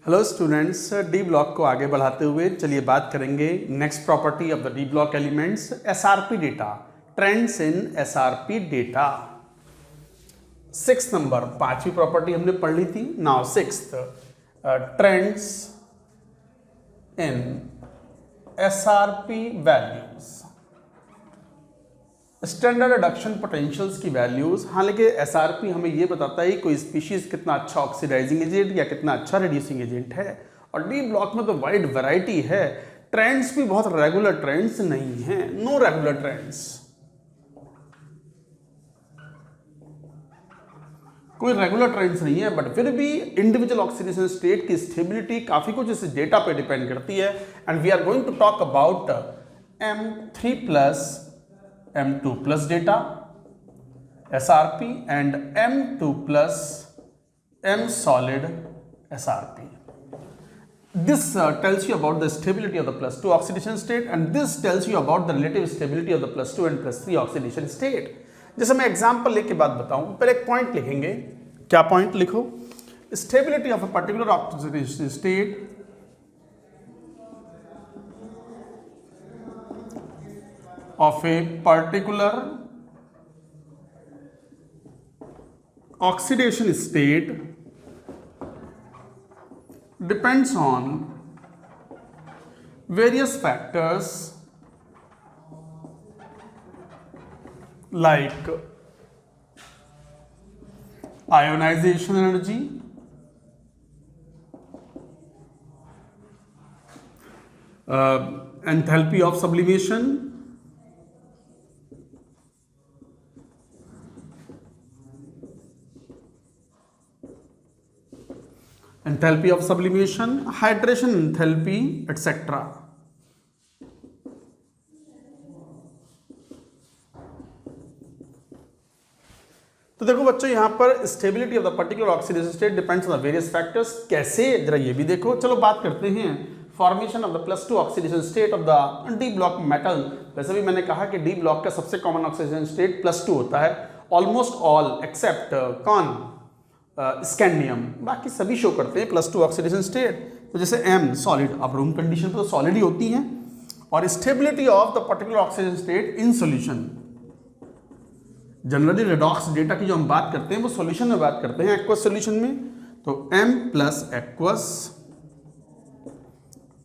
Hello students, D block को आगे बढ़ाते हुए चलिए बात करेंगे next property of the D block elements, SRP data, trends in SRP data. 6 number, 5वीं प्रॉपर्टी हमने पढ़ ली थी। Now 6th, trends in SRP values, standard reduction potentials की वैल्यूज। हालांकि एसआरपी हमें ये बताता है कोई स्पीशीज कितना अच्छा ऑक्सीडाइजिंग एजेंट या कितना अच्छा रिड्यूसिंग एजेंट है, और डी ब्लॉक में तो वाइड वैरायटी है। ट्रेंड्स भी बहुत रेगुलर ट्रेंड्स नहीं हैं, नो रेगुलर ट्रेंड्स, कोई रेगुलर ट्रेंड्स नहीं है। बट फिर भी इंडिविजुअल ऑक्सीडेशन स्टेट की स्टेबिलिटी काफी कुछ इस डेटा पे डिपेंड करती है। And we are going to talk about M3+ M2+ data, SRP, and M2+ M solid SRP. This tells you about the stability of the +2 oxidation state, and this tells you about the relative stability of the +2 and +3 oxidation state. जैसे मैं example लेके बात बताऊं, पहले एक point लिखेंगे। क्या point लिखो? Stability of a particular oxidation state of a particular oxidation state depends on various factors like ionization energy, enthalpy of sublimation, enthalpy of sublimation, hydration enthalpy, etc. तो देखो बच्चों, यहां पर stability of the particular oxidation state depends on the various factors. कैसे, जरा ये भी देखो। चलो बात करते हैं formation of the +2 oxidation state of the D block metal. वैसे भी मैंने कहा कि डी ब्लॉक का सबसे कॉमन ऑक्सीडेशन स्टेट +2 होता है, ऑलमोस्ट ऑल एक्सेप्ट कौन, स्कैंडियम, बाकी सभी शो करते हैं +2 ऑक्सीडेशन स्टेट। तो जैसे M सॉलिड, अब रूम कंडीशन पर तो सॉलिड ही होती हैं। और stability of the particular oxidation state in solution, generally redox data की जो हम बात करते हैं वो सॉल्यूशन में बात करते हैं, एक्वस सॉल्यूशन में। तो M+ एक्वस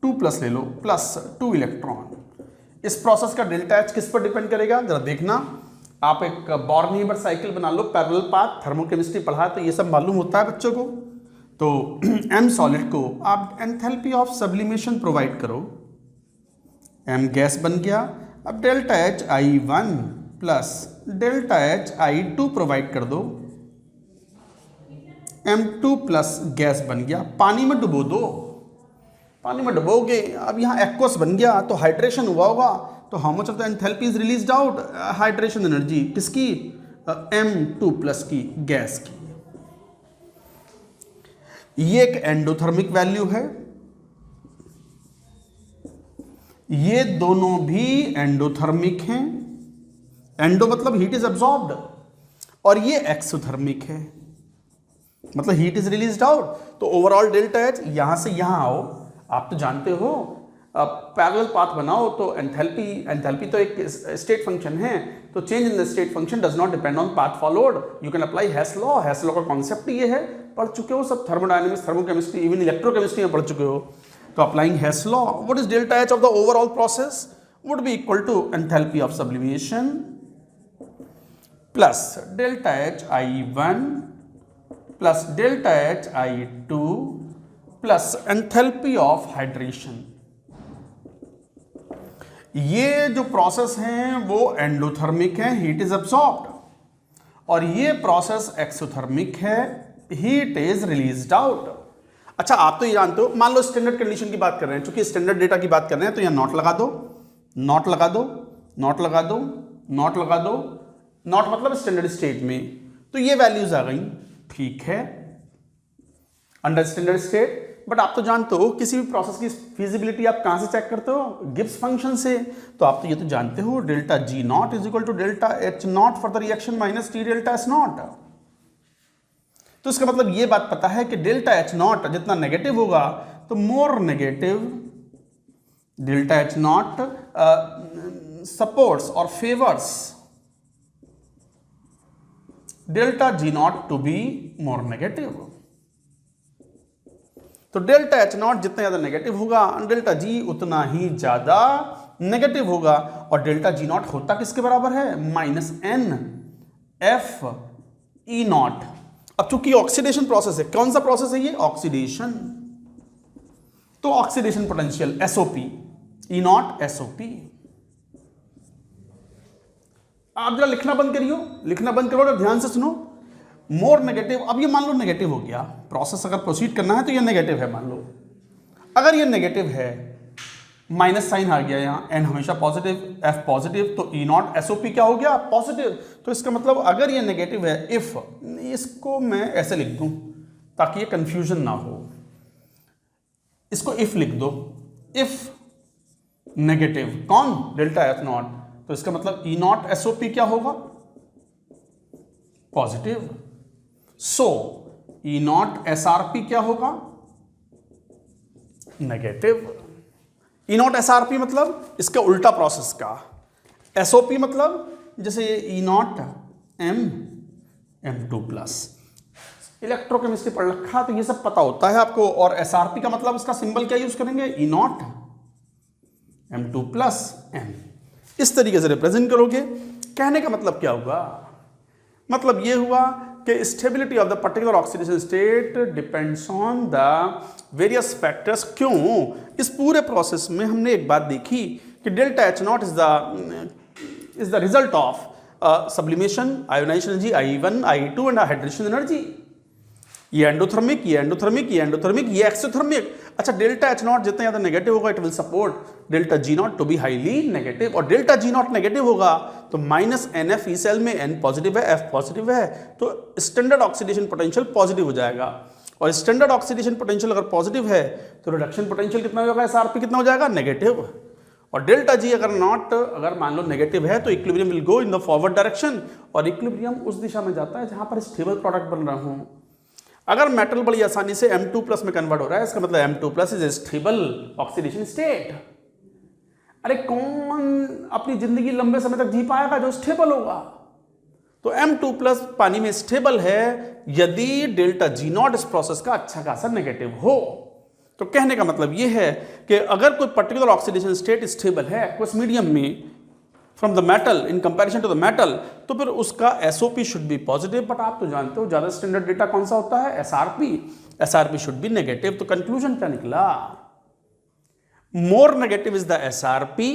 2+ ले लो, +2 इलेक्ट्रॉन। इस प्रोसेस का डेल्टा H किस पर डिपेंड करेगा, जरा देखना। आप एक बॉर्नियर साइकिल बना लो, पैरेलल पाथ, थर्मोकेमिस्ट्री पढ़ा तो ये सब मालूम होता है बच्चों को। तो M सॉलिड को आप एंथैल्पी ऑफ सब्लिमेशन प्रोवाइड करो, M गैस बन गया। अब delta H I1 plus delta H I2 provide कर दो, M2+ गैस बन गया। पानी में डुबो दो, पानी में डुबोगे, अब यहाँ एक्वस बन गया तो हाइड्रेशन हुआ होगा। तो how much of the enthalpy is released out, hydration energy किसकी, M2+ की, गैस की। ये एक एंडोथर्मिक वैल्यू है, ये दोनों भी एंडोथर्मिक हैं। एंडो मतलब हीट इज एब्जॉर्ब्ड, और ये एक्सोथर्मिक है, मतलब हीट इज रिलीज्ड आउट। तो ओवरऑल डेल्टा H, यहां से यहां आओ, आप तो जानते हो पैरेलल पाथ बनाओ तो एंथैल्पी तो एक स्टेट फंक्शन है। तो change in the state function does not depend on path followed, you can apply Hess law. Hess law का कॉन्सेप्ट ये है, पढ़ चुके हो सब, थर्मोडायनेमिक्स, थर्मोकेमिस्ट्री, इवन इलेक्ट्रोकेमिस्ट्री में पढ़ चुके हो। तो applying Hess law, what is delta H of the overall process would be equal to enthalpy of sublimation plus delta H I1 plus delta H I2 plus enthalpy of hydration. ये जो process हैं वो endothermic है, heat is absorbed, और ये process exothermic है, heat is released out. अच्छा, आप तो ये जानते हो, मान लो स्टैंडर्ड कंडीशन की बात कर रहे हैं, चूंकि स्टैंडर्ड डेटा की बात कर रहे हैं तो यहां नॉट लगा दो, नॉट लगा दो, नॉट लगा दो, नॉट लगा दो, नॉट मतलब स्टैंडर्ड स्टेट में। तो ये वैल्यूज आ गई, ठीक है, अंडर स्टैंडर्ड स्टेट। बट आप तो जानते हो किसी भी प्रोसेस की फिजिबिलिटी आप कहां से चेक करते हो, गिब्स फंक्शन से। तो आप तो ये तो जानते हो, delta G0 is equal to delta H0 for the reaction minus T delta S0। तो इसका मतलब ये बात पता है कि डेल्टा एच नॉट जितना नेगेटिव होगा तो more negative delta H naught supports और favours delta G naught to be more negative. तो डेल्टा एच नॉट जितना ज्यादा नेगेटिव होगा डेल्टा जी उतना ही ज्यादा नेगेटिव होगा। और डेल्टा जी नॉट होता किसके बराबर है? Minus N F E naught. अब चूंकि ऑक्सीडेशन प्रोसेस है, कौन सा प्रोसेस है ये? ऑक्सीडेशन। तो oxidation potential SOP E not SOP. आप जरा लिखना बंद करियो, लिखना बंद करो और ध्यान से सुनो। मोर नेगेटिव, अब ये मान लो नेगेटिव हो गया, प्रोसेस अगर प्रोसीड करना है तो ये नेगेटिव है मान लो। अगर ये नेगेटिव है, माइनस साइन आ गया यहाँ, एन हमेशा पॉजिटिव, एफ पॉजिटिव, तो ई नॉट एसओपी क्या हो गया? पॉजिटिव। तो इसका मतलब अगर ये नेगेटिव है, इफ, इसको मैं ऐसे लिख दूं ताकि ये कंफ्यूजन ना हो, इसको इफ लिख दो, इफ नेगेटिव कौन? Delta F not. तो इसका मतलब ई नॉट एसओपी क्या होगा? Positive. So E not SRP क्या होगा? नेगेटिव। ई नॉट एसआरपी मतलब इसका उल्टा प्रोसेस का। एसओपी मतलब जैसे E naught M two plus. Electrochemistry पढ़ रखा तो ये सब पता होता है आपको। और एसआरपी का मतलब इसका सिंबल क्या यूज करेंगे? E naught M two plus M. इस तरीके से रिप्रेजेंट करोगे। कहने का मतलब क्या हुआ? मतलब ये हुआ कि stability of the particular oxidation state depends on the various factors. क्यों? इस पूरे प्रोसेस में हमने एक बात देखी कि delta H naught is the result of sublimation, ionisation energy I1, I2 and hydration energy. ये एंडोथर्मिक, ये एंडोथर्मिक, ये एंडोथर्मिक, ये एक्सोथर्मिक। अच्छा, डेल्टा एच नॉट जितना ज्यादा नेगेटिव होगा it will support delta G naught to be highly negative. और delta G naught negative होगा तो minus N F E cell में एन पॉजिटिव है, एफ पॉजिटिव है, तो स्टैंडर्ड ऑक्सीडेशन पोटेंशियल पॉजिटिव हो जाएगा। और स्टैंडर्ड ऑक्सीडेशन पोटेंशियल अगर पॉजिटिव है तो रिडक्शन पोटेंशियल कितना होगा? एसआरपी कितना हो जाएगा? नेगेटिव। और डेल्टा जी अगर मान लो नेगेटिव है तो equilibrium will go in the forward direction. और इक्विलिब्रियम उस दिशा में जाता है जहां पर स्टेबल प्रोडक्ट बन रहा हूं। अगर मेटल बड़ी आसानी से M2 प्लस में कन्वर्ट हो रहा है, इसका मतलब M2 plus is a stable oxidation state. अरे कौन अपनी जिंदगी लंबे समय तक जी पाएगा जो स्टेबल होगा? तो M2 प्लस पानी में स्टेबल है यदि डेल्टा जी नॉट इस प्रोसेस का अच्छा खासा नेगेटिव हो। तो कहने का मतलब यह है कि अगर कोई पर्टिकुलर ऑक्सीडेशन स्टेट स्टेबल है कुछ मीडियम में from the metal in comparison to the metal, तो फिर उसका SOP should be positive. But आप तो जानते हो ज्यादा स्टैंडर्ड डेटा कौन सा होता है? SRP. SRP should be negative. तो कंक्लूजन क्या निकला? More negative is the SRP,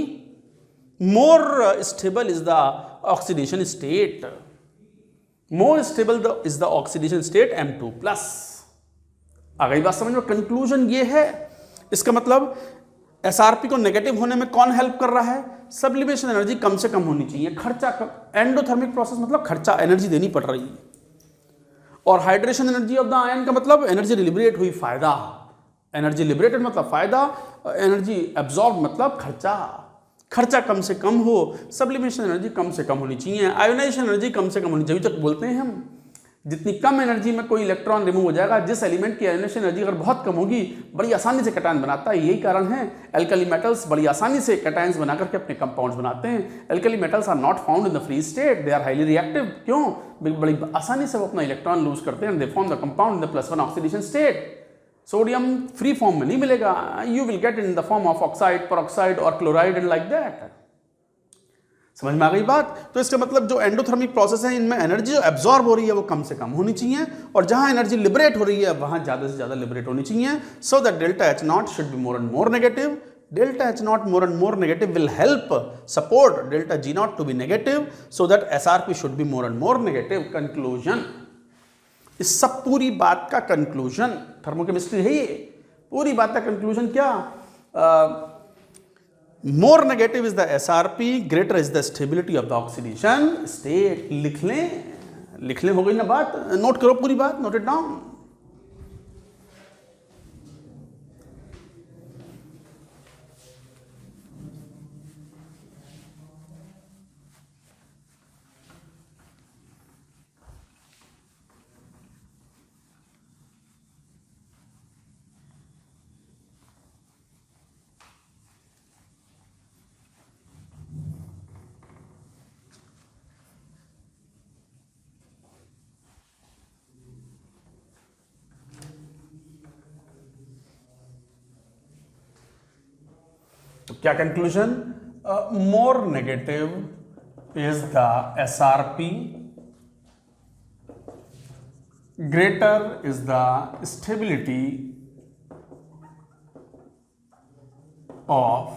more stable is the oxidation state, more stable is the oxidation state M2 plus. आ गई बात समझ में? कंक्लूजन ये है। इसका मतलब एसआरपी को नेगेटिव होने में कौन हेल्प कर रहा है? सब्लिमेशन एनर्जी कम से कम होनी चाहिए। खर्चा कम, एंडोथर्मिक प्रोसेस मतलब खर्चा, एनर्जी देनी पड़ रही है। और hydration energy of the ion का मतलब एनर्जी लिबरेट हुई, फायदा। एनर्जी लिबरेटेड मतलब फायदा, एनर्जी एब्जॉर्ब मतलब खर्चा। खर्चा कम से कम हो, सब्लिमेशन एनर्जी कम से कम होनी चाहिए, आयोनाइजेशन एनर्जी कम से कम होनी चाहिए। तक बोलते हैं हम जितनी कम एनर्जी में कोई इलेक्ट्रॉन रिमूव हो जाएगा, जिस एलिमेंट की आयोनाइजेशन एनर्जी अगर बहुत कम होगी, बड़ी आसानी से कैटायन बनाता है। यही कारण है एल्कली मेटल्स बड़ी आसानी से कैटायंस बना करके अपने कंपाउंड्स बनाते हैं। Alkali metals are not found in the free state, they are highly reactive. क्यों? बड़ी आसानी से वो अपना इलेक्ट्रॉन लूज करते हैं, they form the compound in the +1 oxidation state. Sodium free form में नहीं मिलेगा, you will get in the form of oxide, peroxide और क्लोराइड एंड लाइक दैट। समझ में आ गई बात? तो इसका मतलब जो एंडोथर्मिक प्रोसेस है इनमें एनर्जी जो एब्जॉर्ब हो रही है वो कम से कम होनी चाहिए, और जहां एनर्जी लिबरेट हो रही है वहां ज्यादा से ज्यादा लिबरेट होनी चाहिए। So that delta H naught should be more and more negative. Delta H naught more and more negative will help support delta G naught to be negative, so that SRP should be more and more negative. Conclusion, इस सब पूरी बात का conclusion thermochemistry है ये। पूरी बात का कंक्लूजन क्या? More negative is the SRP, greater is the stability of the oxidation state। लिख लें हो गई ना बात? नोट करो पूरी बात, नोट इट डाउन। तो क्या conclusion? More negative is the SRP, greater is the stability of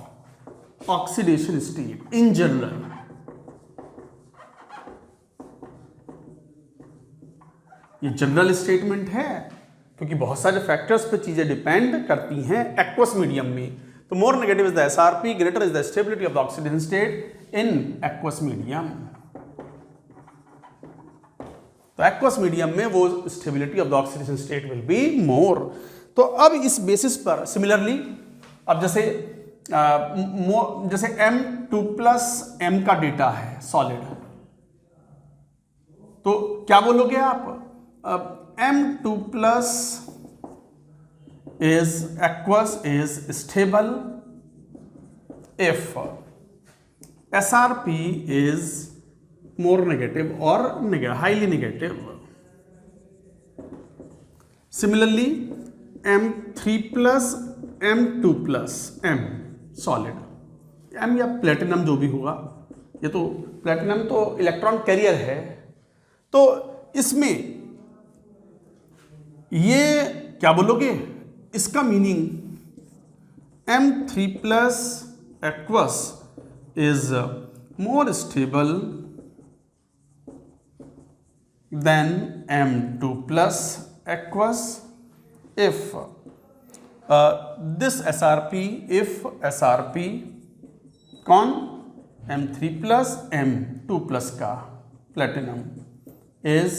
oxidation state in general. ये जनरल स्टेटमेंट है क्योंकि बहुत सारे फैक्टर्स पे चीजें डिपेंड करती हैं एक्वस मीडियम में. तो more negative is the SRP, greater is the stability of the oxidation state in aqueous medium. तो एक्वस मीडियम में वो stability of the oxidation state will be more. तो अब इस बेसिस पर सिमिलरली अब जैसे M2 प्लस M का डेटा है सॉलिड, तो क्या बोलोगे आप? M2 plus is aqueous is stable if SRP is more negative or highly negative. Similarly, M3 plus M2 plus M solid, M या प्लेटिनम जो भी होगा, ये तो प्लेटिनम तो इलेक्ट्रॉन कैरियर है, तो इसमें ये क्या बोलोगे? इसका meaning M3 plus aqueous is more stable then M2 plus aqueous if this SRP कौन? M3 प्लस M2 प्लस का प्लेटिनम इज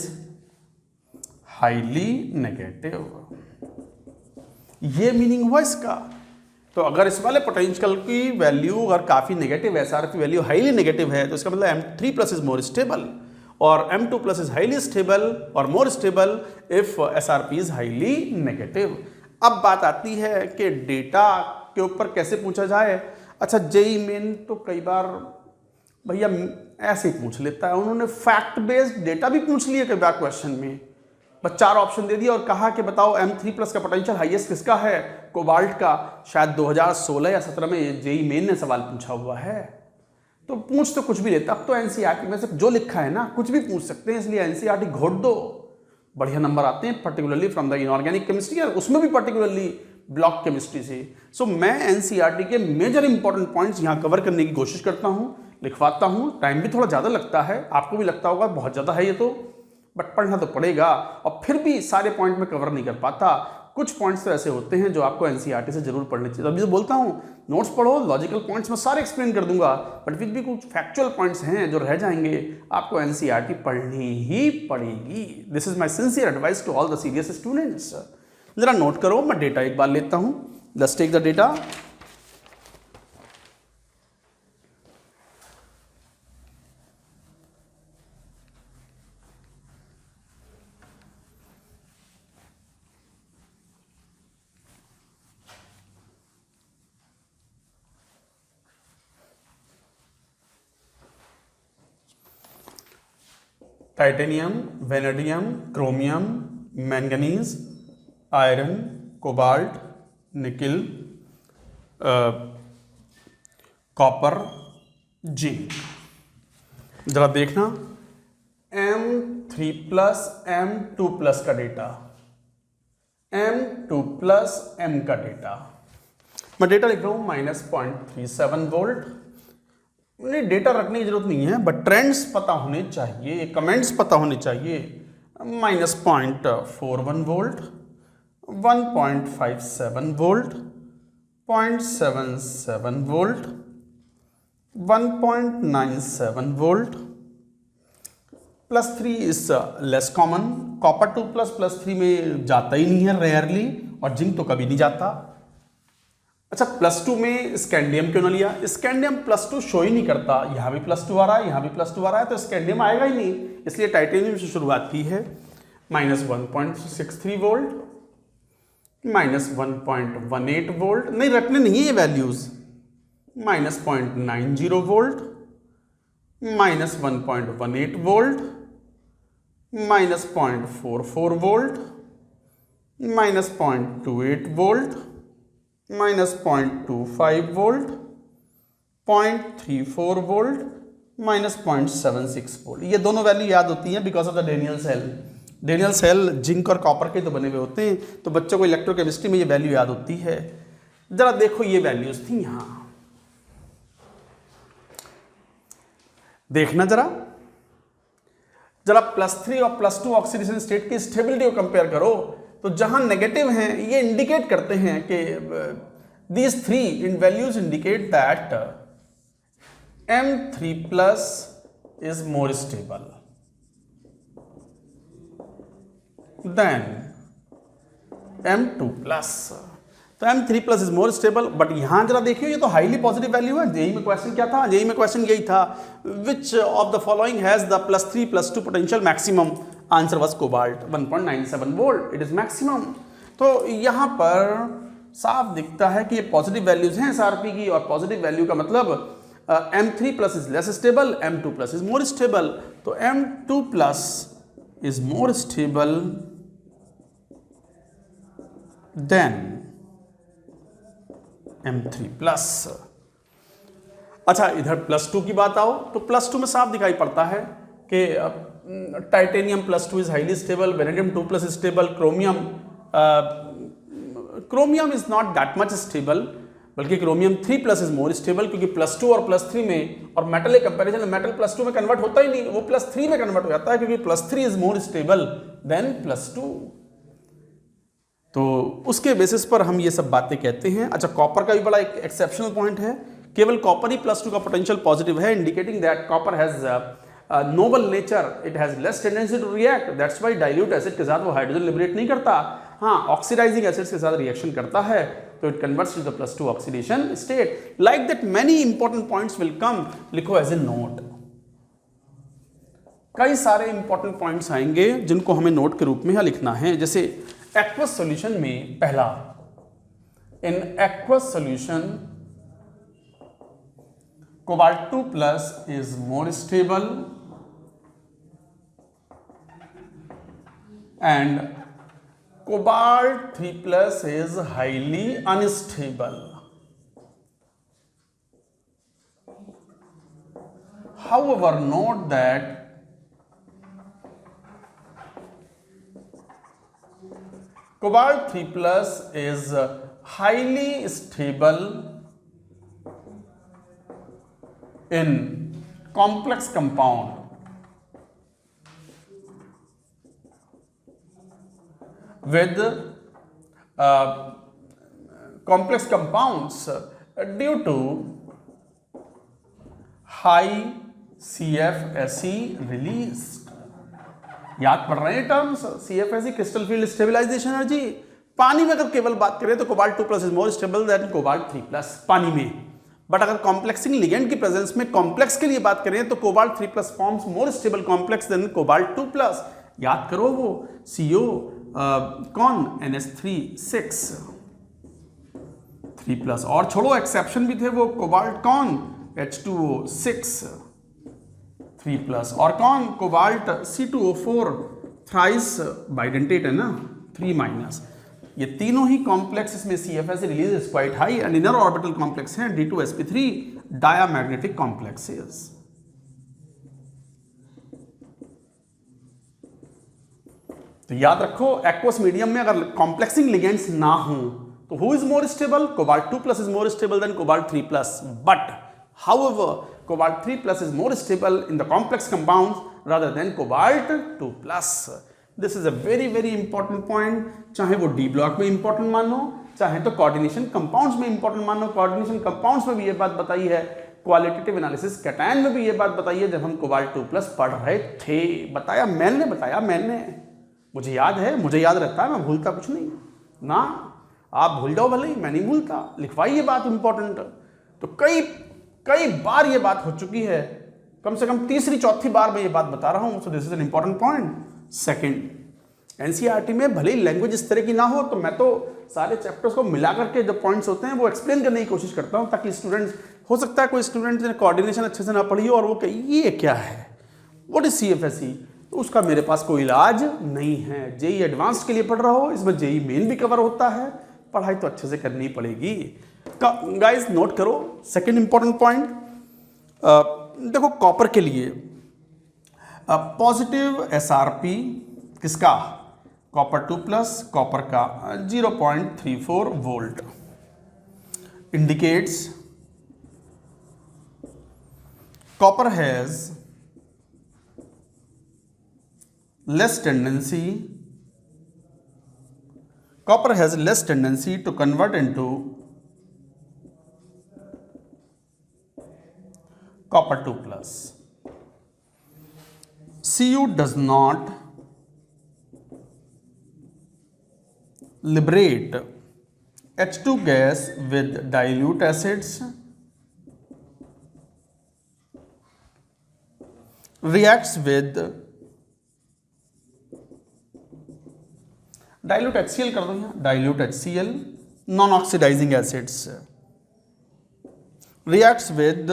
हाईली नेगेटिव. ये मीनिंग हुआ इसका. तो अगर इस वाले पोटेंशियल की वैल्यू अगर काफी नेगेटिव है, SRP वैल्यू हाईली नेगेटिव है, तो इसका मतलब M3 plus is more stable और M2 plus is highly stable और more stable if SRP is highly negative. अब बात आती है कि डेटा के ऊपर कैसे पूछा जाए. अच्छा, जेई मेन तो कई बार भैया ऐसे ही पूछ लेता है. उन्होंने फैक्ट बेस्ड डेटा भी पूछ लिया कई बार क्वेश्चन में. बस 4 ऑप्शन दे दिया और कहा कि बताओ M3 प्लस का पोटेंशियल हाईएस्ट किसका है? कोबाल्ट का. शायद 2016 या 17 में जेई मेन ने सवाल पूछा हुआ है. तो पूछ तो कुछ भी लेता. अब तो एनसीईआरटी में से जो लिखा है ना कुछ भी पूछ सकते हैं, इसलिए एनसीईआरटी घोट दो, बढ़िया नंबर आते हैं, particularly from the inorganic chemistry और उसमें भी पर्टिकुलरली ब्लॉक केमिस्ट्री से. सो मैं एनसीईआरटी के मेजर इंपॉर्टेंट पॉइंट्स यहाँ कवर करने की कोशिश करता हूँ, लिखवाता हूँ. टाइम भी थोड़ा ज़्यादा लगता है, आपको भी लगता होगा बहुत ज़्यादा है ये तो, बट पढ़ना तो पड़ेगा. और फिर भी सारे पॉइंट में कवर नहीं कर पाता. कुछ पॉइंट्स तो ऐसे होते हैं जो आपको एनसीईआरटी से जरूर पढ़ने चाहिए. अभी तो बोलता हूँ नोट्स पढ़ो, लॉजिकल पॉइंट्स में सारे एक्सप्लेन कर दूंगा, बट फिर भी कुछ फैक्चुअल पॉइंट्स हैं जो रह जाएंगे, आपको एनसीईआरटी पढ़नी ही पड़ेगी. This is my sincere advice to all the serious students. जरा नोट करो, मैं डेटा एक बार लेता हूँ. Let's take the data. Titanium, vanadium, chromium, manganese, iron, cobalt, nickel, copper, zinc. जरा देखना M3 प्लस M2 प्लस का डेटा, M2 प्लस M का डेटा. मैं डेटा लिख रहा हूं -0.37 वोल्ट. नहीं, डेटा रखने की जरूरत नहीं है, बट ट्रेंड्स पता होने चाहिए, कमेंट्स पता होने चाहिए. -0.41 volt, 1.57 volt, 0.77 volt, 1.97 volt. +3 is less common. Copper 2 plus 3 में जाता ही नहीं है, रेयरली, और जिंक तो कभी नहीं जाता. अच्छा, +2 में स्कैंडियम क्यों ना लिया? स्कैंडियम +2 शो ही नहीं करता. यहाँ भी +2 आ रहा है, यहाँ भी +2 आ रहा है, तो स्कैंडियम आएगा ही नहीं. इसलिए टाइटेनियम से शुरुआत की है. -1.63 वोल्ट, -1.18 वोल्ट, नहीं रखने नहीं है ये values. -0.90 volt, -1.18 volt, -0.44 volt, -0.28 volt, -0.25 volt, 0.34 volt minus 0.76 volt. ये दोनों वैल्यू याद होती हैं because of the Daniell cell. Daniell cell zinc और कॉपर के तो बने हुए होते हैं, तो बच्चों को इलेक्ट्रोकेमिस्ट्री में ये वैल्यू याद होती है। जरा देखो ये वैल्यूज थी यहां, देखना जरा +3 और +2 ऑक्सीडेशन स्टेट की स्टेबिलिटी को कंपेयर करो, तो जहां नेगेटिव हैं ये इंडिकेट करते हैं कि these three in values indicate that M3+ is more stable than M2+। तो M3+ is more stable, but यहां जरा देखिए ये तो हाईली पॉजिटिव वैल्यू है। जेई में क्वेश्चन क्या था? जेई में क्वेश्चन यही था, which of the following has the +3+2 potential maximum? Answer was cobalt, 1.97 volt, it is maximum. तो यहां पर साफ दिखता है कि ये पॉजिटिव वैल्यूज हैं SRP की, और पॉजिटिव वैल्यू का मतलब M3+ is less stable, M2+ is more stable. तो M2+ is more stable then M3+। अच्छा, इधर +2 की बात आओ तो +2 में साफ दिखाई पड़ता है कि titanium +2 is highly stable, vanadium 2+ is stable, chromium is not that much stable, बल्कि क्रोमियम 3+ इज मोर स्टेबल, क्योंकि +2 और +3 में, और मेटल के कंपैरिजन में मेटल +2 में कन्वर्ट होता ही नहीं, वो +3 में कन्वर्ट हो जाता है, क्योंकि +3 इज मोर स्टेबल देन +2। तो उसके बेसिस पर हम ये सब बातें कहते हैं। अच्छा, कॉपर का भी बड़ा एक एक्सेप्शनल पॉइंट है, केवल कॉपर ही +2 का पोटेंशियल पॉजिटिव है, indicating that copper has noble nature, it has less tendency to react, that's why dilute acid के साथ वो हाइड्रोजन लिबरेट नहीं करता। हाँ, ऑक्सीडाइजिंग एसिड्स के साथ रिएक्शन करता है, तो it converts to the +2 oxidation state. Like that many important points will come, लिखो एज ए नोट। कई सारे इंपॉर्टेंट पॉइंट्स आएंगे जिनको हमें नोट के रूप में यहाँ लिखना है। जैसे एक्वस सॉल्यूशन में पहला, in aqueous solution cobalt 2+ is more stable and cobalt 3+ is highly unstable. However, note that cobalt 3+ is highly stable in complex compound. With complex compounds due to high CFSE release। याद पढ़ रहे हैं terms? CFSE crystal field stabilization energy. पानी में अगर केवल बात करें तो cobalt 2+ is more stable than cobalt 3+ पानी में, बट अगर कॉम्प्लेक्सिंग लिगेंड की प्रेजेंस में कॉम्प्लेक्स के लिए बात करें तो cobalt 3+ forms more stable complex than cobalt 2+। याद करो वो CO कौन NH3 3+, और छोड़ो एक्सेप्शन भी थे, वो कोबाल्ट कौन H2O 3+, और कौन कोबाल्ट C2O4 थ्राइस बाइडेंटेट है ना 3-। ये तीनों ही कॉम्प्लेक्स, इसमें CFS release is quite high and inner orbital complex हैं D2sp3 डायामैग्नेटिक कॉम्प्लेक्सेस। तो याद रखो, एक्वस मीडियम में अगर कॉम्प्लेक्सिंग लिगेंड्स ना हो तो who is more stable? Cobalt 2+ is more stable than cobalt 3+, but however cobalt 3+ is more stable in the complex compounds rather than cobalt 2+। This is a very very important point, चाहे वो D block में important मानो, चाहे तो coordination compounds में important मानो। Coordination compounds में भी ये बात बताई है, क्वालिटेटिव एनालिसिस कैटायन में भी ये बात बताई है, जब हम कोबाल्ट 2+ पढ़ रहे थे। बताया मैंने, मुझे याद है, मुझे याद रहता है, मैं भूलता कुछ नहीं ना। आप भूल जाओ भले ही, मैं नहीं भूलता। लिखवाई ये बात इंपॉर्टेंट। तो कई बार ये बात हो चुकी है, कम से कम तीसरी चौथी बार मैं ये बात बता रहा हूं। So this is an important point. Second, NCERT में भले ही लैंग्वेज इस तरह की ना हो, तो मैं तो सारे चैप्टर्स को मिला करके जो पॉइंट्स होते हैं वो एक्सप्लेन करने की कोशिश करता हूं, ताकि स्टूडेंट्स, हो सकता है कोई स्टूडेंट ने कोऑर्डिनेशन अच्छे से ना पढ़ी हो और वो कहे ये क्या है, व्हाट इज CFSE, तो उसका मेरे पास कोई इलाज नहीं है। जेई एडवांस के लिए पढ़ रहा हो, इसमें जेई मेन भी कवर होता है, पढ़ाई तो अच्छे से करनी पड़ेगी। गाइस नोट करो, सेकंड इंपॉर्टेंट पॉइंट, देखो कॉपर के लिए पॉजिटिव SRP किसका, कॉपर 2 प्लस, कॉपर का 0.34 volt indicates copper has less tendency to convert into copper 2 plus. Cu does not liberate H2 gas with dilute acids, reacts with dilute HCl कर दो यहाँ, dilute HCl non oxidizing acids, reacts with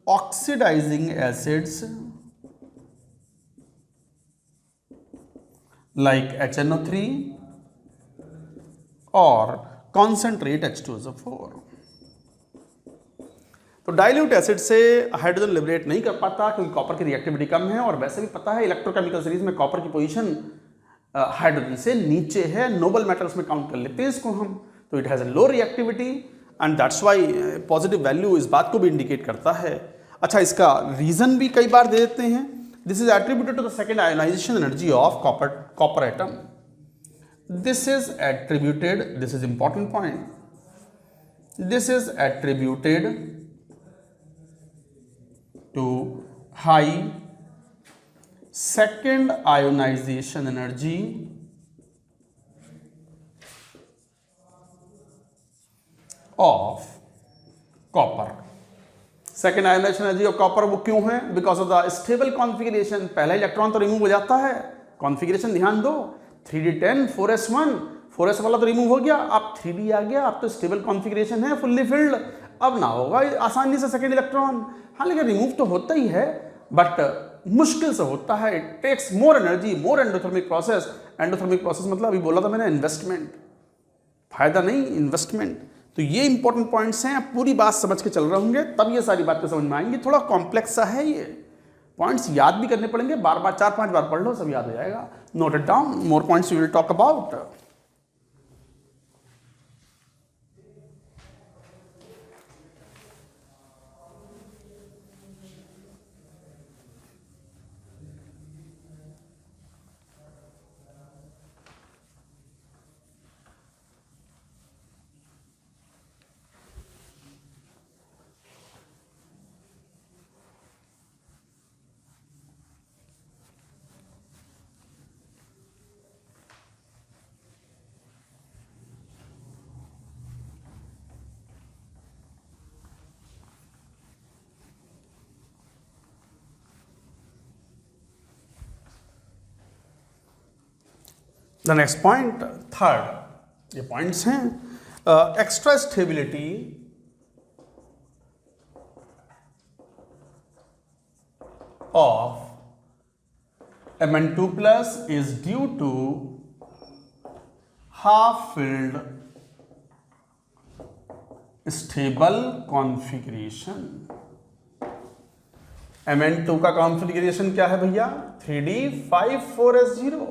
oxidizing acids like HNO3 और concentrate H2SO4। तो dilute acid से hydrogen liberate नहीं कर पाता क्योंकि कॉपर की रिएक्टिविटी कम है, और वैसे भी पता है इलेक्ट्रोकेमिकल सीरीज में कॉपर की पोजीशन हाइड्रोजन से नीचे है, नोबल मेटल्स में काउंट कर लेते हैं इसको हम, तो it has a low reactivity and that's why positive value इस बात को भी इंडिकेट करता है। अच्छा, इसका रीजन भी कई बार दे देते हैं, this is attributed to the second ionization energy of copper atom, this is attributed, this is important point, this is attributed to high second ionization energy of copper। Second ionization energy of copper वो क्यों है? Because of the stable configuration. पहला electron तो remove हो जाता है, configuration ध्यान दो, 3d10 4s1, 4s वाला तो रिमूव हो गया, अब 3d आ गया, अब तो स्टेबल कॉन्फ़िगरेशन है, फुल्ली फिल्ड, अब ना होगा आसानी से सेकेंड इलेक्ट्रॉन। हाँ, लेकिन रिमूव तो होता ही है बट मुश्किल से होता है, it takes more energy, more endothermic process. Endothermic process मतलब अभी बोला था मैंने इन्वेस्टमेंट, फायदा नहीं इन्वेस्टमेंट। तो ये इंपॉर्टेंट पॉइंट्स हैं, आप पूरी बात समझ के चल रहे होंगे तब ये सारी बातें समझ में आएंगी। थोड़ा कॉम्प्लेक्स सा है ये, पॉइंट्स याद भी करने पड़ेंगे, बार बार 4-5 बार पढ़ लो सब याद हो जाएगा। Note it down, more points we will talk about. The next point, third, ये पॉइंट्स हैं extra stability of Mn2 plus is due to half filled stable configuration। Mn2 का कॉन्फ़िगरेशन क्या है भैया? 3d54s0।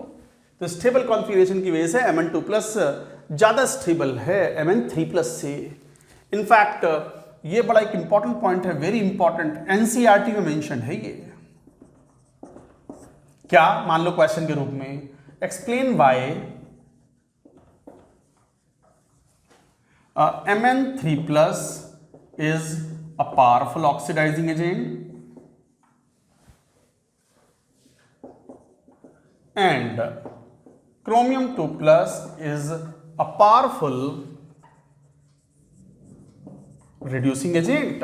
तो स्टेबल कॉन्फ़िगरेशन की वजह से Mn2 प्लस ज़्यादा स्टेबल है Mn3 प्लस से। इनफैक्ट ये बड़ा एक इंपॉर्टेंट पॉइंट है, वेरी इंपॉर्टेंट, एनसीईआरटी में मेंशन है ये। क्या? मान लो क्वेश्चन के रूप में, explain why Mn3 plus is a powerful oxidizing agent and chromium 2 plus is a powerful reducing agent।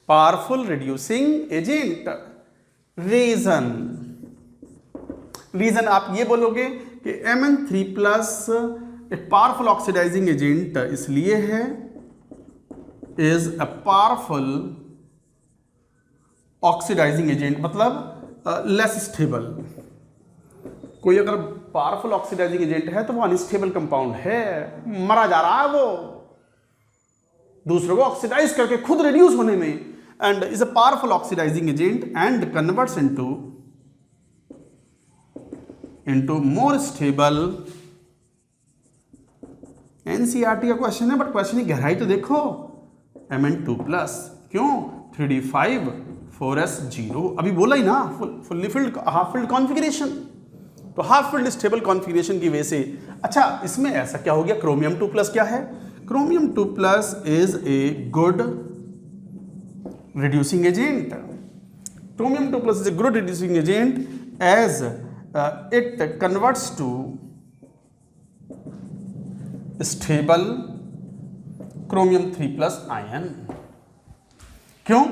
powerful reducing agent। Reason आप ये बोलोगे कि Mn3 प्लस एक पावरफुल ऑक्सीडाइजिंग एजेंट इसलिए है, is a powerful oxidizing agent मतलब less stable. कोई अगर पावरफुल ऑक्सीडाइजिंग एजेंट है तो वो अनस्टेबल कंपाउंड है, मरा जा रहा है वो, दूसरों को ऑक्सीडाइज करके खुद रिड्यूस होने में। and is a powerful oxidizing agent and converts into more stable। NCERT का क्वेश्चन है, बट क्वेश्चन की गहराई तो देखो, Mn2 प्लस, क्यों 3d5 4s0, अभी बोला ही ना, fully filled half filled configuration, तो हाफ फिल्ड स्टेबल कॉन्फ़िगरेशन की वजह से। अच्छा, इसमें ऐसा क्या हो गया, क्रोमियम 2 प्लस क्या है, chromium 2 plus is a good reducing agent। chromium 2 plus is a good reducing agent as it converts to stable chromium 3 plus ion। क्यों,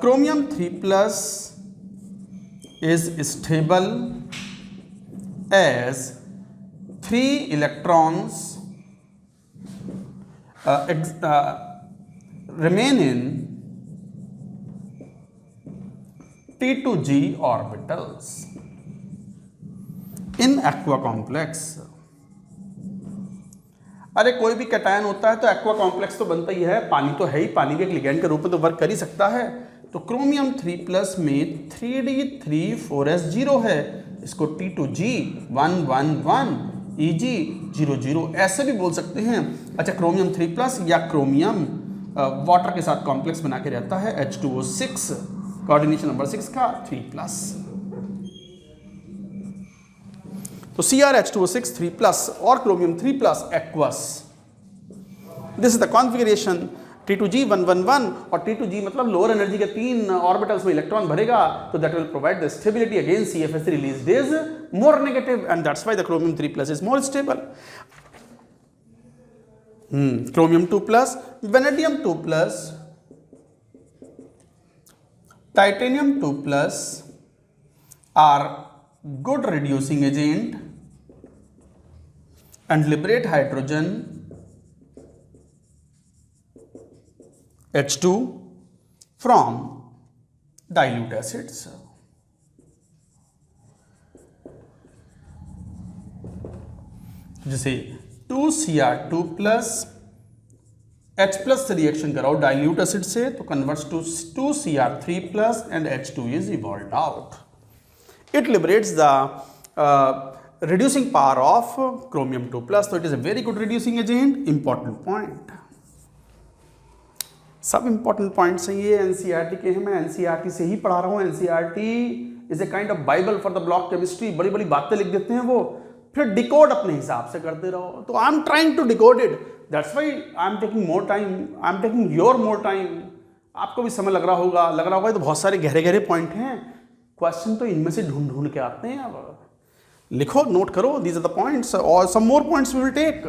chromium 3 plus is stable as 3 electrons remain in T2G orbitals in aqua complex। अरे कोई भी cation होता है तो aqua complex तो बनता ही है, पानी तो है ही, पानी के एक लिगेंड के रूप में तो वर्क कर ही सकता है। तो क्रोमियम 3 प्लस में 3d3 4s0 है, इसको T2G 111 Eg00 ऐसे भी बोल सकते हैं। अच्छा, क्रोमियम 3 प्लस या क्रोमियम वाटर के साथ कॉम्प्लेक्स बना के रहता है H2O6, कोऑर्डिनेशन नंबर 6 का 3 प्लस, तो CrH2O6 3 प्लस और chromium 3 plus aqueous. This is the configuration T2G 111, और T2G मतलब लोअर एनर्जी के 3 ऑर्बिटल्स में इलेक्ट्रॉन भरेगा, तो that will provide the stability against CFS released is more negative, and that's why the chromium 3 plus is more stable. Chromium 2 plus, vanadium 2 plus, titanium 2 plus are good reducing agent and liberate hydrogen H2 from dilute acids। जैसे 2Cr2 plus H plus से reaction कराओ dilute acid से, तो converts to 2Cr3 plus and H2 is evolved out. It liberates the reducing power of chromium 2 plus, so it is a very good reducing agent। important point, सब important points हैं ये NCERT के हैं, मैं NCERT से ही पढ़ा रहा हूँ। NCERT is a kind of bible for the block chemistry। बड़ी बड़ी बातें लिख देते हैं वो, फिर डिकोड अपने हिसाब से करते रहो, तो I am trying to decode it, that's why I am taking more time, I am taking your more time. आपको भी समय लग रहा होगा तो बहुत सारे गहरे गहरे पॉइंट हैं, क्वेश्चन तो इनमें से ढूंढ ढूंढ के आते हैं। अब लिखो, नोट करो, दीज आर द पॉइंट्स, और some more points we will take.